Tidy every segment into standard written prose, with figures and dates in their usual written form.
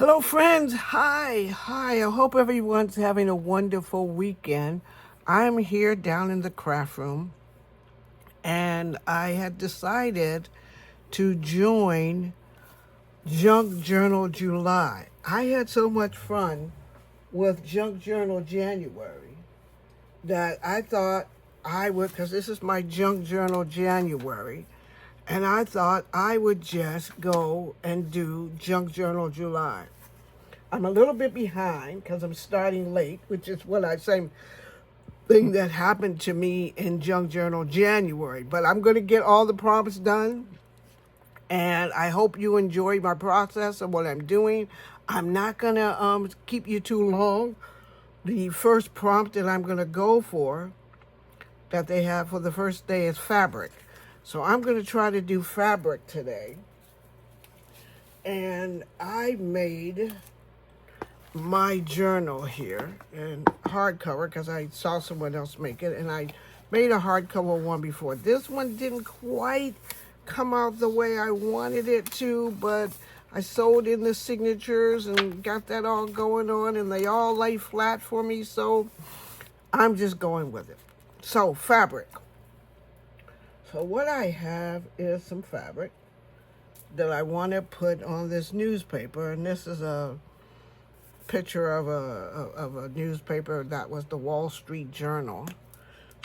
Hello, friends. Hi. I hope everyone's having a wonderful weekend. I'm here down in the craft room, and I had decided to join Junk Journal July. I had so much fun with Junk Journal January that I thought I would, because this is my Junk Journal January, and I thought I would just go and do Junk Journal July. I'm a little bit behind because I'm starting late, which is what I say thing that happened to me in Junk Journal January. But I'm going to get all the prompts done, and I hope you enjoy my process of what I'm doing. I'm not going to keep you too long. The first prompt that I'm going to go for that they have for the first day is fabric. So I'm going to try to do fabric today. And I made my journal here in hardcover because I saw someone else make it, and I made a hardcover one before. This one didn't quite come out the way I wanted it to, but I sewed in the signatures and got that all going on, and they all lay flat for me, so I'm just going with it. So fabric. So what I have is some fabric that I want to put on this newspaper, and this is a picture of a newspaper that was the Wall Street Journal.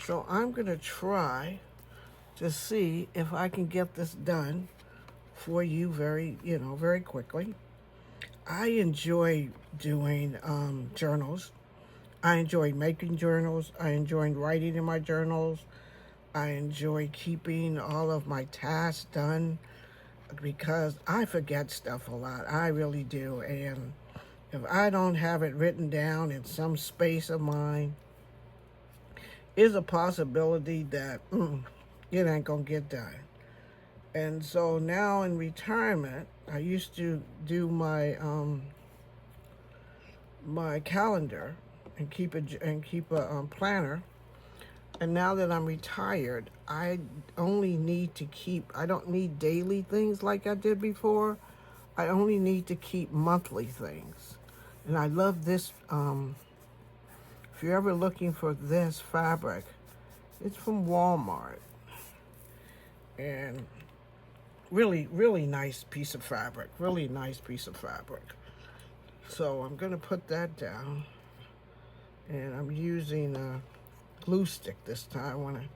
So I'm going to try to see if I can get this done for you very quickly. I enjoy doing journals. I enjoy making journals. I enjoy writing in my journals. I enjoy keeping all of my tasks done because I forget stuff a lot. I really do. And if I don't have it written down in some space of mine, is a possibility that it ain't gonna get done. And so now in retirement, I used to do my calendar and keep a planner. And now that I'm retired, I only need to keep. I don't need daily things like I did before. I only need to keep monthly things. And I love this. If you're ever looking for this fabric, it's from Walmart. And really nice piece of fabric. Really nice piece of fabric. So I'm going to put that down. And I'm using a glue stick this time.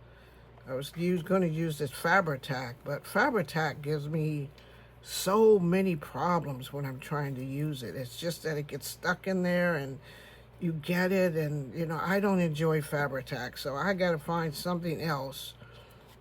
I was going to use this Fabri-Tac, but Fabri-Tac gives me so many problems when I'm trying to use it. It's just that it gets stuck in there and you get it, and I don't enjoy Fabri-Tac, so I got to find something else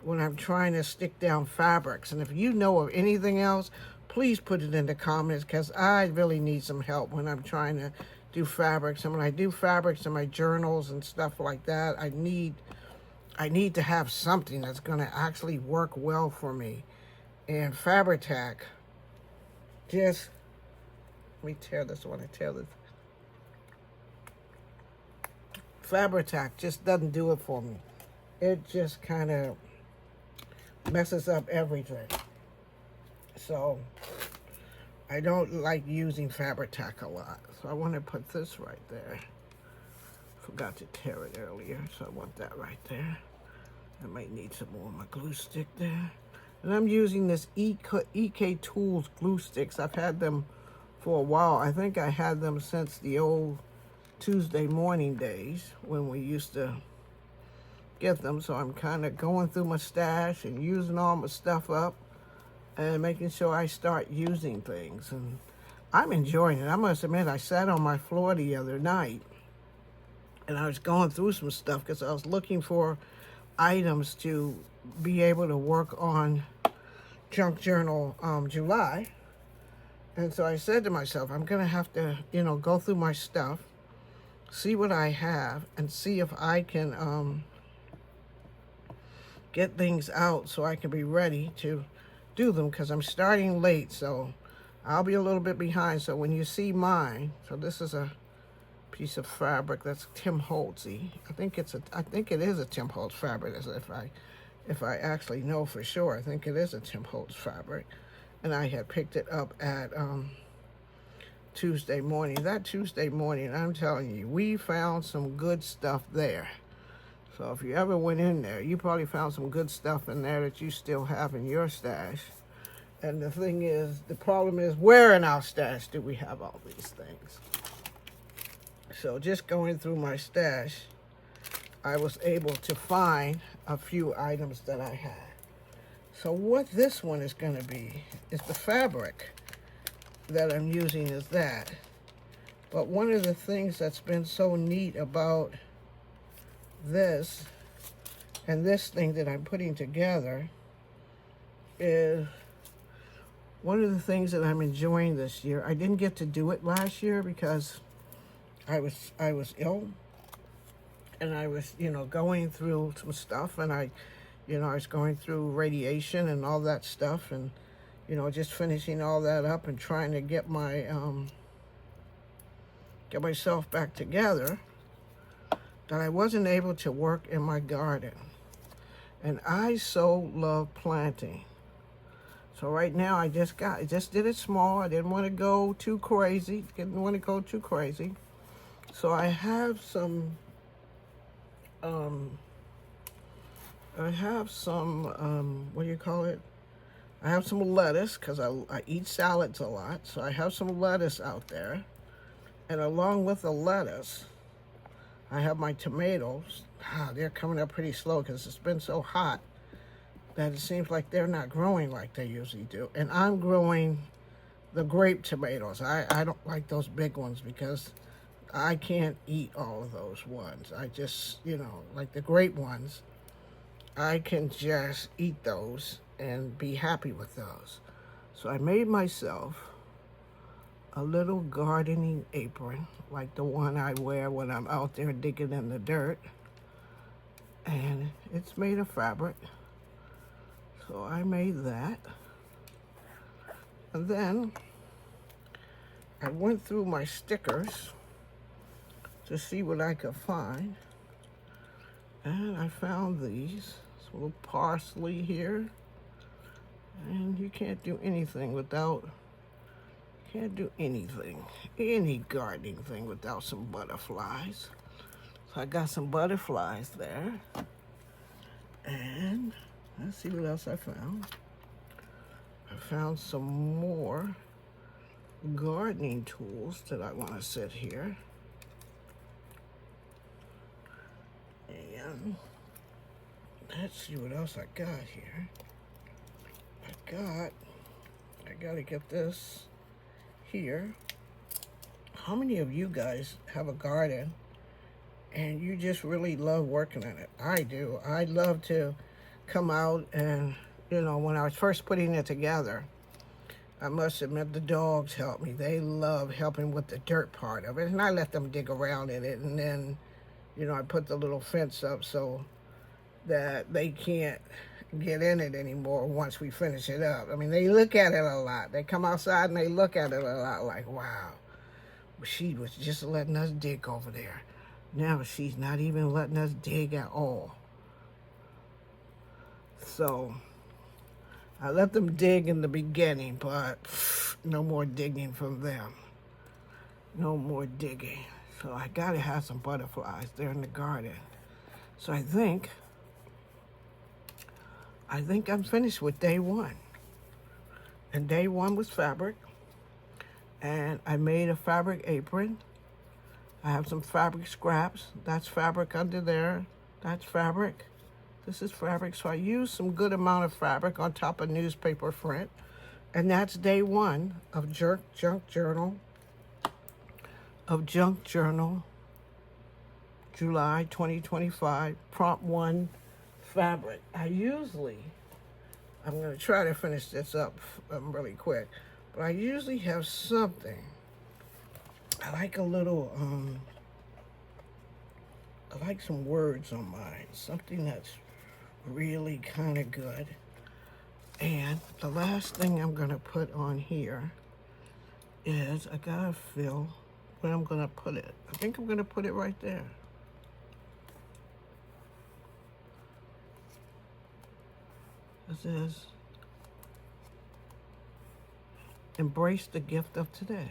when I'm trying to stick down fabrics. And if you know of anything else, please put it in the comments because I really need some help when I'm trying to do fabrics. And when I do fabrics in my journals and stuff like that, I need to have something that's going to actually work well for me. And Fabri-Tac just, let me tear this one. Fabri-Tac just doesn't do it for me. It just kind of messes up everything. So I don't like using Fabri-Tac a lot. So I want to put this right there. Forgot to tear it earlier, so I want that right there. I might need some more of my glue stick there. And I'm using this EK Tools glue sticks. I've had them for a while. I think I had them since the old Tuesday morning days when we used to get them. So I'm kind of going through my stash and using all my stuff up and making sure I start using things. And I'm enjoying it. I must admit, I sat on my floor the other night and I was going through some stuff because I was looking for items to be able to work on Junk Journal July. And so I said to myself, I'm going to have to, go through my stuff, see what I have, and see if I can get things out so I can be ready to do them because I'm starting late, so I'll be a little bit behind. So when you see mine, so this is a piece of fabric that's Tim Holtzy. I think it is a Tim Holtz fabric, as if I actually know for sure. I think it is a Tim Holtz fabric. And I had picked it up at Tuesday morning. That Tuesday morning, I'm telling you, we found some good stuff there. So if you ever went in there, you probably found some good stuff in there that you still have in your stash. And the thing is, the problem is, where in our stash do we have all these things? So just going through my stash, I was able to find a few items that I had. So what this one is going to be is the fabric that I'm using is that. But one of the things that's been so neat about this and this thing that I'm putting together is one of the things that I'm enjoying this year. I didn't get to do it last year because I was ill, and I was, going through some stuff, and I was going through radiation and all that stuff, and just finishing all that up and trying to get myself back together, that I wasn't able to work in my garden. And I so love planting. So right now I just did it small. I didn't want to go too crazy. So I have some what do you call it? I have some lettuce because I eat salads a lot. So I have some lettuce out there. And along with the lettuce, I have my tomatoes. They're coming up pretty slow because it's been so hot that it seems like they're not growing like they usually do. And I'm growing the grape tomatoes. I don't like those big ones because I can't eat all of those ones. I just, like the grape ones, I can just eat those and be happy with those. So I made myself a little gardening apron, like the one I wear when I'm out there digging in the dirt. And it's made of fabric. So I made that. And then I went through my stickers to see what I could find. And I found these. This little parsley here. And you can't do anything, any gardening thing without some butterflies. So I got some butterflies there. And let's see what else I found. I found some more gardening tools that I want to set here. And let's see what else I got here. I gotta get this here. How many of you guys have a garden and you just really love working on it? I do. I love to come out and, when I was first putting it together, I must admit the dogs help me. They love helping with the dirt part of it, and I let them dig around in it, and then, I put the little fence up so that they can't get in it anymore once we finish it up. I mean, they look at it a lot. They come outside and they look at it a lot like, wow, she was just letting us dig over there. Now she's not even letting us dig at all. So I let them dig in the beginning, but no more digging from them. No more digging. So I gotta have some butterflies there in the garden. So I think I'm finished with day one. And day one was fabric. And I made a fabric apron. I have some fabric scraps. That's fabric under there. That's fabric. This is fabric. So I used some good amount of fabric on top of newspaper print. And that's day one of Junk Journal, July 2025, prompt 1 fabric. I'm going to try to finish this up really quick, but I usually have something. I like a little, I like some words on mine, something that's really kind of good. And the last thing I'm going to put on here is I got to feel where I'm going to put it. I think I'm going to put it right there. This is embrace the gift of today.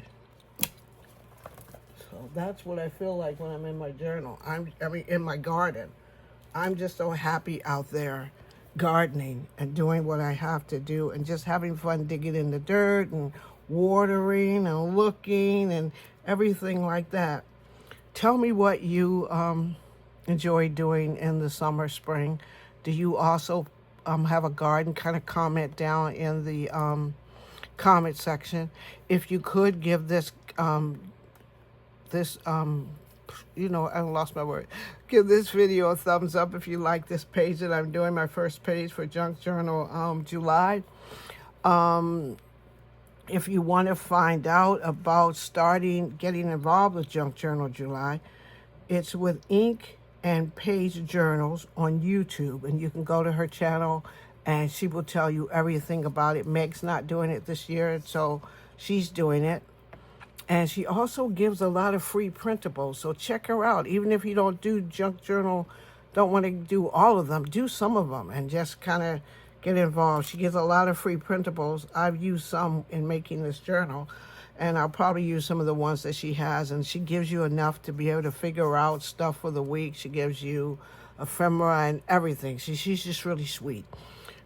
So that's what I feel like when I'm in my journal. I mean, in my garden. I'm just so happy out there gardening and doing what I have to do and just having fun digging in the dirt and watering and looking and everything like that. Tell me what you enjoy doing in the summer, spring. Do you also have a garden? Kind of comment down in the comment section. If you could give this I lost my word. Give this video a thumbs up if you like this page that I'm doing, my first page for Junk Journal July. If you want to find out about getting involved with Junk Journal July, it's with Ink and Page Journals on YouTube, and you can go to her channel and she will tell you everything about it. Meg's not doing it this year, so she's doing it. And she also gives a lot of free printables, so check her out. Even if you don't do Junk Journal, don't want to do all of them, do some of them and just kind of get involved. She gives a lot of free printables. I've used some in making this journal, and I'll probably use some of the ones that she has. And she gives you enough to be able to figure out stuff for the week. She gives you ephemera and everything. She's just really sweet.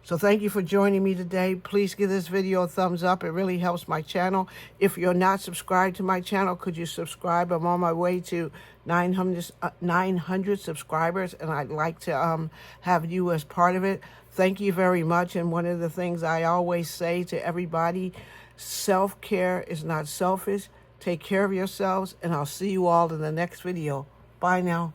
So thank you for joining me today. Please give this video a thumbs up. It really helps my channel. If you're not subscribed to my channel, could you subscribe? I'm on my way to 900 subscribers, and I'd like to have you as part of it. Thank you very much. And one of the things I always say to everybody, self-care is not selfish. Take care of yourselves, and I'll see you all in the next video. Bye now.